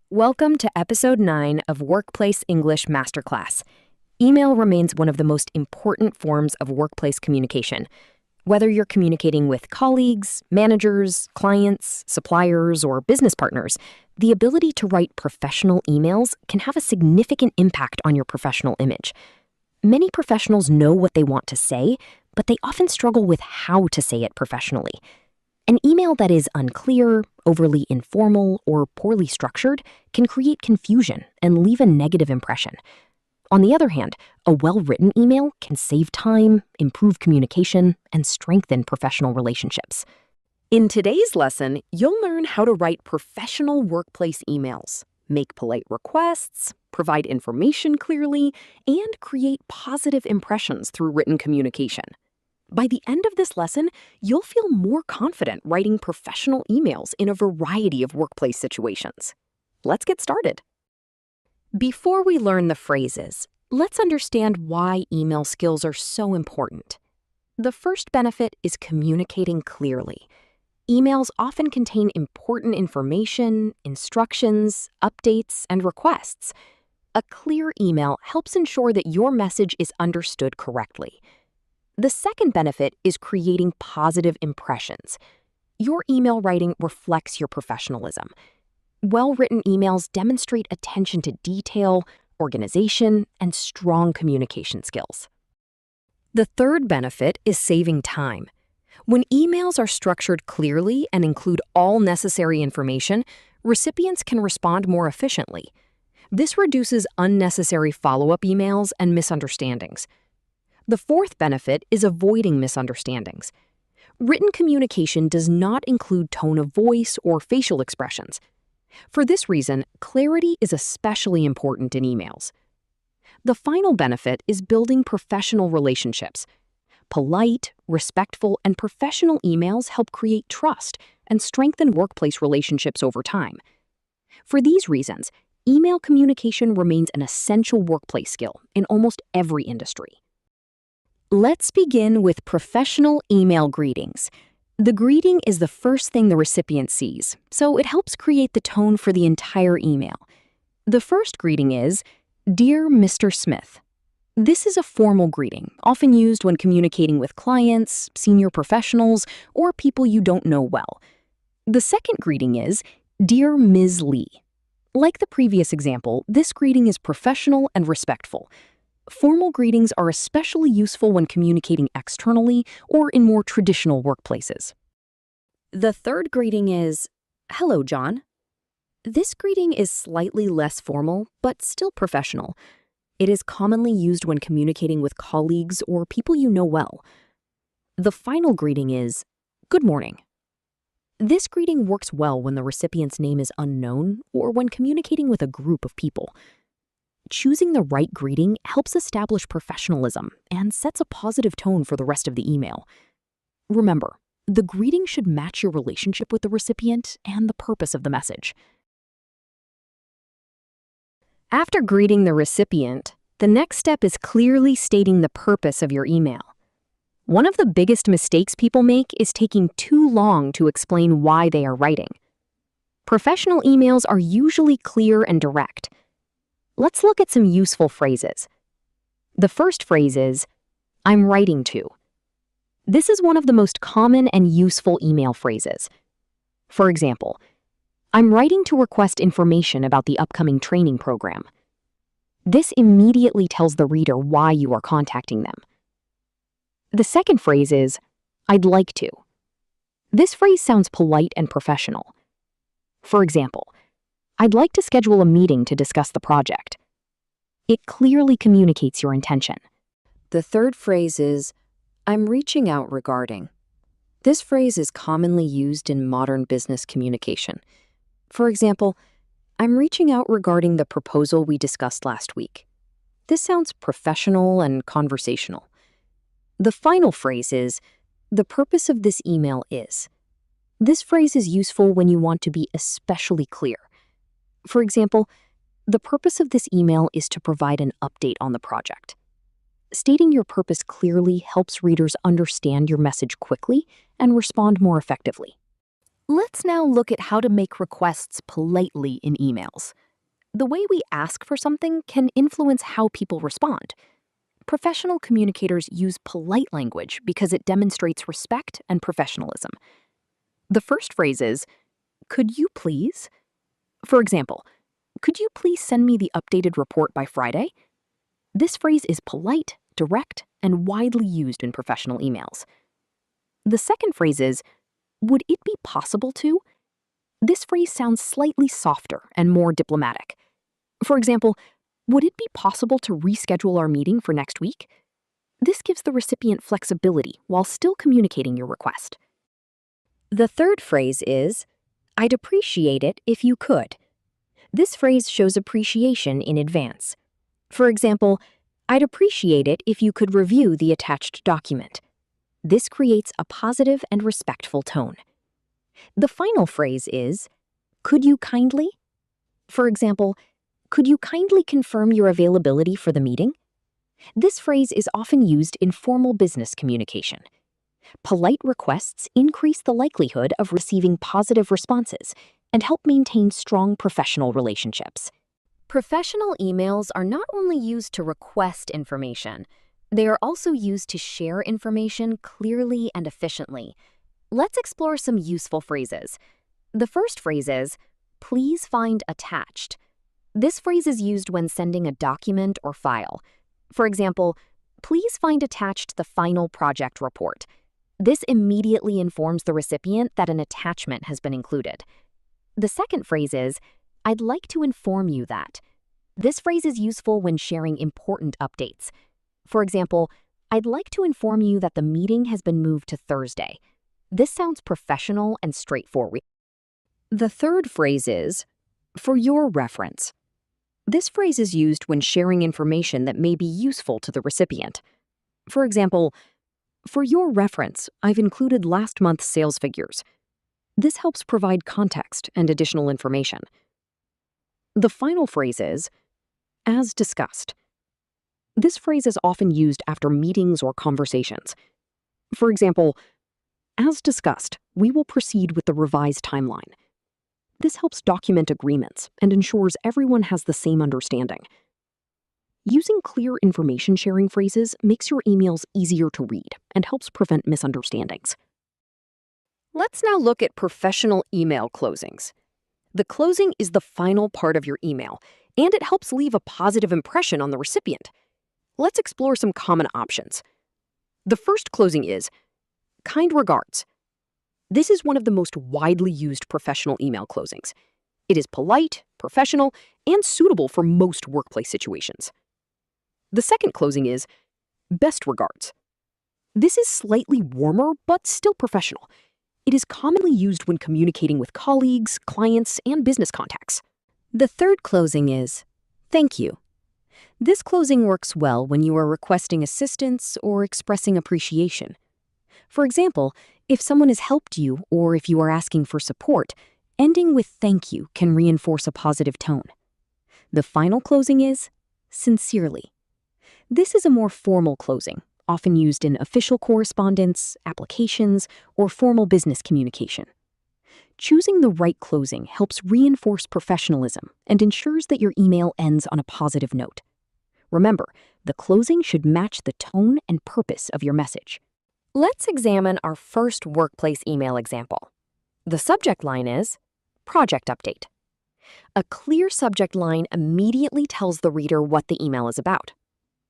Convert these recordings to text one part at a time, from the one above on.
Welcome to Episode 9 of Workplace English Masterclass. Email remains one of the most important forms of workplace communication. Whether you're communicating with colleagues, managers, clients, suppliers, or business partners, the ability to write professional emails can have a significant impact on your professional image. Many professionals know what they want to say, but they often struggle with how to say it professionally. An email that is unclear, overly informal, or poorly structured can create confusion and leave a negative impression. On the other hand, a well-written email can save time, improve communication, and strengthen professional relationships. In today's lesson, you'll learn how to write professional workplace emails, make polite requests, provide information clearly, and create positive impressions through written communication. By the end of this lesson, you'll feel more confident writing professional emails in a variety of workplace situations. Let's get started. Before we learn the phrases, let's understand why email skills are so important. The first benefit is communicating clearly. Emails often contain important information, instructions, updates, and requests. A clear email helps ensure that your message is understood correctly. The second benefit is creating positive impressions. Your email writing reflects your professionalism. Well-written emails demonstrate attention to detail, organization, and strong communication skills. The third benefit is saving time. When emails are structured clearly and include all necessary information, recipients can respond more efficiently. This reduces unnecessary follow-up emails and misunderstandings. The fourth benefit is avoiding misunderstandings. Written communication does not include tone of voice or facial expressions. For this reason, clarity is especially important in emails. The final benefit is building professional relationships. Polite, respectful, and professional emails help create trust and strengthen workplace relationships over time. For these reasons, email communication remains an essential workplace skill in almost every industry. Let's begin with professional email greetings. The greeting is the first thing the recipient sees, so it helps create the tone for the entire email. The first greeting is, "Dear Mr. Smith." This is a formal greeting, often used when communicating with clients, senior professionals, or people you don't know well. The second greeting is, "Dear Ms. Lee." Like the previous example, this greeting is professional and respectful. Formal greetings are especially useful when communicating externally or in more traditional workplaces. The third greeting is, "Hello, John." This greeting is slightly less formal, but still professional. It is commonly used when communicating with colleagues or people you know well. The final greeting is, "Good morning." This greeting works well when the recipient's name is unknown or when communicating with a group of people. Choosing the right greeting helps establish professionalism and sets a positive tone for the rest of the email. Remember, the greeting should match your relationship with the recipient and the purpose of the message. After greeting the recipient, the next step is clearly stating the purpose of your email. One of the biggest mistakes people make is taking too long to explain why they are writing. Professional emails are usually clear and direct. Let's look at some useful phrases. The first phrase is, "I'm writing to." This is one of the most common and useful email phrases. For example, "I'm writing to request information about the upcoming training program." This immediately tells the reader why you are contacting them. The second phrase is, "I'd like to." This phrase sounds polite and professional. For example, "I'd like to schedule a meeting to discuss the project." It clearly communicates your intention. The third phrase is, "I'm reaching out regarding." This phrase is commonly used in modern business communication. For example, "I'm reaching out regarding the proposal we discussed last week." This sounds professional and conversational. The final phrase is, "The purpose of this email is." This phrase is useful when you want to be especially clear. For example, "The purpose of this email is to provide an update on the project." Stating your purpose clearly helps readers understand your message quickly and respond more effectively. Let's now look at how to make requests politely in emails. The way we ask for something can influence how people respond. Professional communicators use polite language because it demonstrates respect and professionalism. The first phrase is, "Could you please?" For example, "Could you please send me the updated report by Friday?" This phrase is polite, direct, and widely used in professional emails. The second phrase is, "Would it be possible to?" This phrase sounds slightly softer and more diplomatic. For example, "Would it be possible to reschedule our meeting for next week?" This gives the recipient flexibility while still communicating your request. The third phrase is, "I'd appreciate it if you could." This phrase shows appreciation in advance. For example, "I'd appreciate it if you could review the attached document." This creates a positive and respectful tone. The final phrase is, "Could you kindly?" For example, "Could you kindly confirm your availability for the meeting?" This phrase is often used in formal business communication. Polite requests increase the likelihood of receiving positive responses and help maintain strong professional relationships. Professional emails are not only used to request information, they are also used to share information clearly and efficiently. Let's explore some useful phrases. The first phrase is, "Please find attached." This phrase is used when sending a document or file. For example, "Please find attached the final project report." This immediately informs the recipient that an attachment has been included. The second phrase is, "I'd like to inform you that." This phrase is useful when sharing important updates. For example, "I'd like to inform you that the meeting has been moved to Thursday." This sounds professional and straightforward. The third phrase is, "For your reference." This phrase is used when sharing information that may be useful to the recipient. For example, "For your reference, I've included last month's sales figures." This helps provide context and additional information. The final phrase is, "As discussed." This phrase is often used after meetings or conversations. For example, "As discussed, we will proceed with the revised timeline." This helps document agreements and ensures everyone has the same understanding. Using clear information sharing phrases makes your emails easier to read and helps prevent misunderstandings. Let's now look at professional email closings. The closing is the final part of your email, and it helps leave a positive impression on the recipient. Let's explore some common options. The first closing is, "Kind regards." This is one of the most widely used professional email closings. It is polite, professional, and suitable for most workplace situations. The second closing is, "Best regards." This is slightly warmer, but still professional. It is commonly used when communicating with colleagues, clients, and business contacts. The third closing is, "Thank you." This closing works well when you are requesting assistance or expressing appreciation. For example, if someone has helped you or if you are asking for support, ending with "thank you" can reinforce a positive tone. The final closing is, "Sincerely." This is a more formal closing, often used in official correspondence, applications, or formal business communication. Choosing the right closing helps reinforce professionalism and ensures that your email ends on a positive note. Remember, the closing should match the tone and purpose of your message. Let's examine our first workplace email example. The subject line is, "Project Update." A clear subject line immediately tells the reader what the email is about.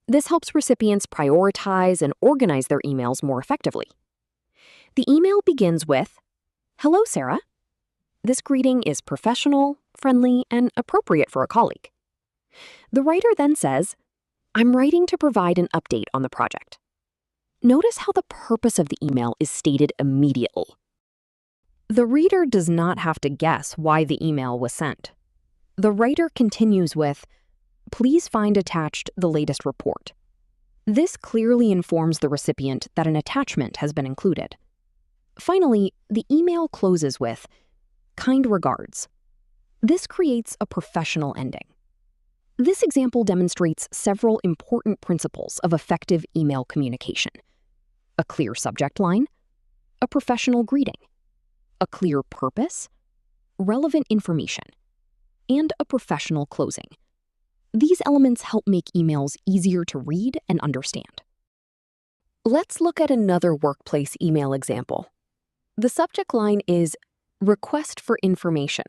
This helps recipients prioritize and organize their emails more effectively. The email begins with, "Hello, Sarah." This greeting is professional, friendly, and appropriate for a colleague. The writer then says, "I'm writing to provide an update on the project." Notice how the purpose of the email is stated immediately. The reader does not have to guess why the email was sent. The writer continues with, "Please find attached the latest report." This clearly informs the recipient that an attachment has been included. Finally, the email closes with, "Kind regards." This creates a professional ending. This example demonstrates several important principles of effective email communication: a clear subject line, a professional greeting, a clear purpose, relevant information, and a professional closing. These elements help make emails easier to read and understand. Let's look at another workplace email example. The subject line is Request for Information.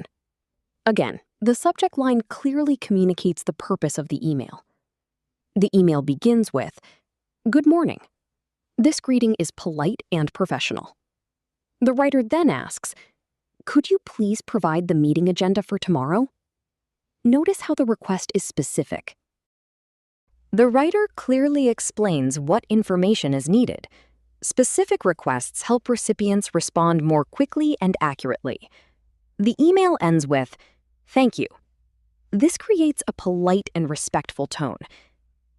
Again, the subject line clearly communicates the purpose of the email. The email begins with, Good morning. This greeting is polite and professional. The writer then asks, Could you please provide the meeting agenda for tomorrow? Notice how the request is specific. The writer clearly explains what information is needed. Specific requests help recipients respond more quickly and accurately. The email ends with, Thank you. This creates a polite and respectful tone.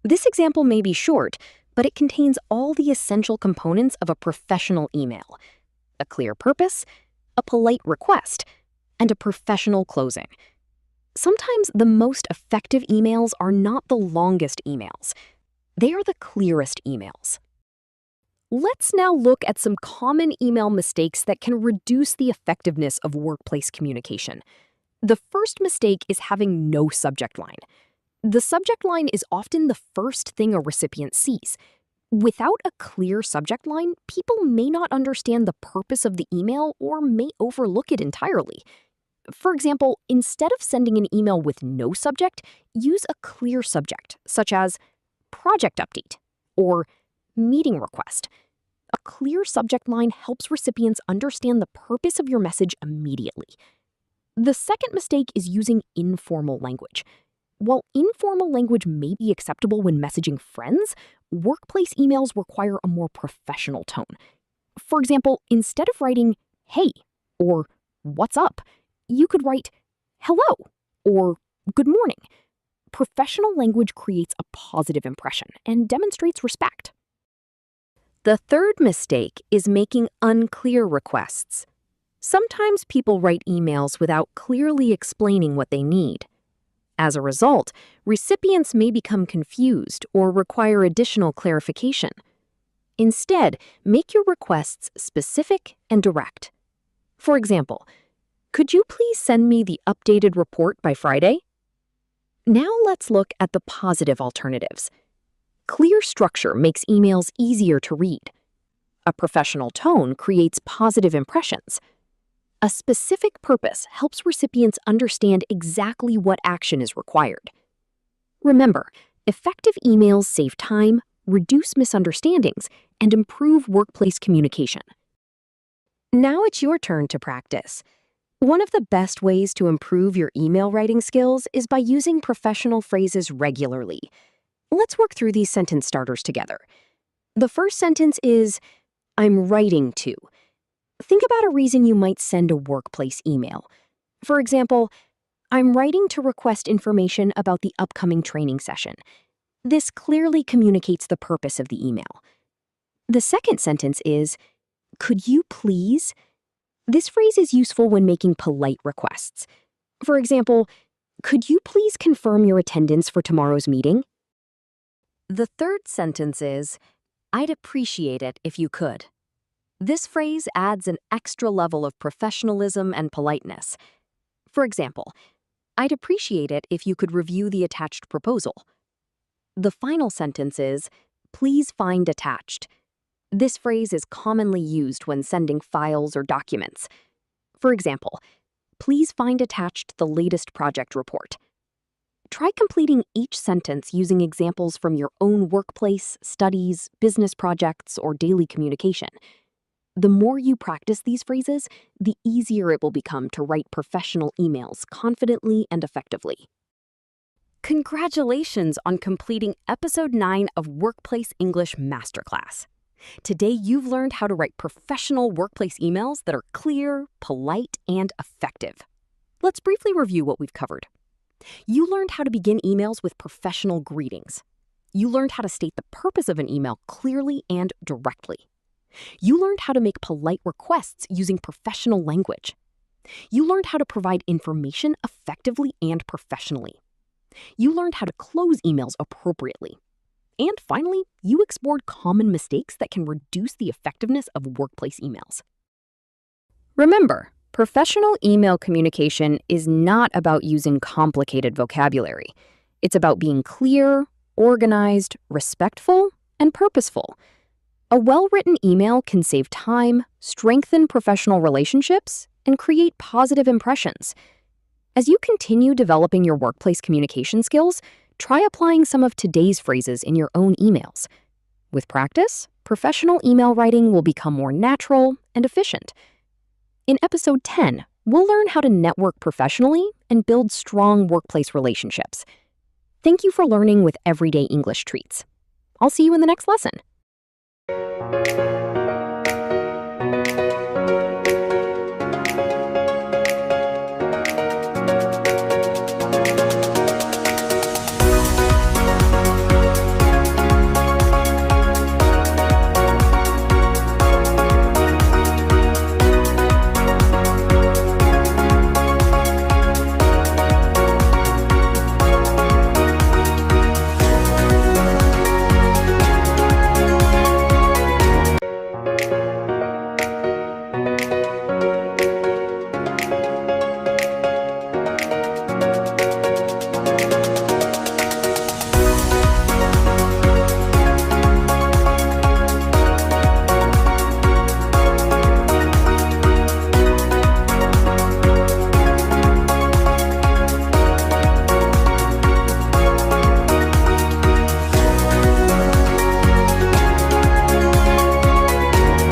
This example may be short, but it contains all the essential components of a professional email: a clear purpose, a polite request, and a professional closing. Sometimes the most effective emails are not the longest emails. They are the clearest emails. Let's now look at some common email mistakes that can reduce the effectiveness of workplace communication. The first mistake is having no subject line. The subject line is often the first thing a recipient sees. Without a clear subject line, people may not understand the purpose of the email or may overlook it entirely. For example, instead of sending an email with no subject, use a clear subject, such as project update or meeting request. A clear subject line helps recipients understand the purpose of your message immediately. The second mistake is using informal language. While informal language may be acceptable when messaging friends, workplace emails require a more professional tone. For example, instead of writing, "Hey," or "What's up?" you could write, "Hello," or "Good morning." Professional language creates a positive impression and demonstrates respect. The third mistake is making unclear requests. Sometimes people write emails without clearly explaining what they need. As a result, recipients may become confused or require additional clarification. Instead, make your requests specific and direct. For example, could you please send me the updated report by Friday? Now let's look at the positive alternatives. Clear structure makes emails easier to read. A professional tone creates positive impressions. A specific purpose helps recipients understand exactly what action is required. Remember, effective emails save time, reduce misunderstandings, and improve workplace communication. Now it's your turn to practice. One of the best ways to improve your email writing skills is by using professional phrases regularly. Let's work through these sentence starters together. The first sentence is, I'm writing to. Think about a reason you might send a workplace email. For example, I'm writing to request information about the upcoming training session. This clearly communicates the purpose of the email. The second sentence is, could you please? This phrase is useful when making polite requests. For example, could you please confirm your attendance for tomorrow's meeting? The third sentence is, I'd appreciate it if you could. This phrase adds an extra level of professionalism and politeness. For example, I'd appreciate it if you could review the attached proposal. The final sentence is, please find attached. This phrase is commonly used when sending files or documents. For example, please find attached the latest project report. Try completing each sentence using examples from your own workplace, studies, business projects, or daily communication. The more you practice these phrases, the easier it will become to write professional emails confidently and effectively. Congratulations on completing Episode 9 of Workplace English Masterclass. Today, you've learned how to write professional workplace emails that are clear, polite, and effective. Let's briefly review what we've covered. You learned how to begin emails with professional greetings. You learned how to state the purpose of an email clearly and directly. You learned how to make polite requests using professional language. You learned how to provide information effectively and professionally. You learned how to close emails appropriately. And finally, you explored common mistakes that can reduce the effectiveness of workplace emails. Remember, professional email communication is not about using complicated vocabulary. It's about being clear, organized, respectful, and purposeful. A well-written email can save time, strengthen professional relationships, and create positive impressions. As you continue developing your workplace communication skills, try applying some of today's phrases in your own emails. With practice, professional email writing will become more natural and efficient. In episode 10, we'll learn how to network professionally and build strong workplace relationships. Thank you for learning with Everyday English Treats. I'll see you in the next lesson.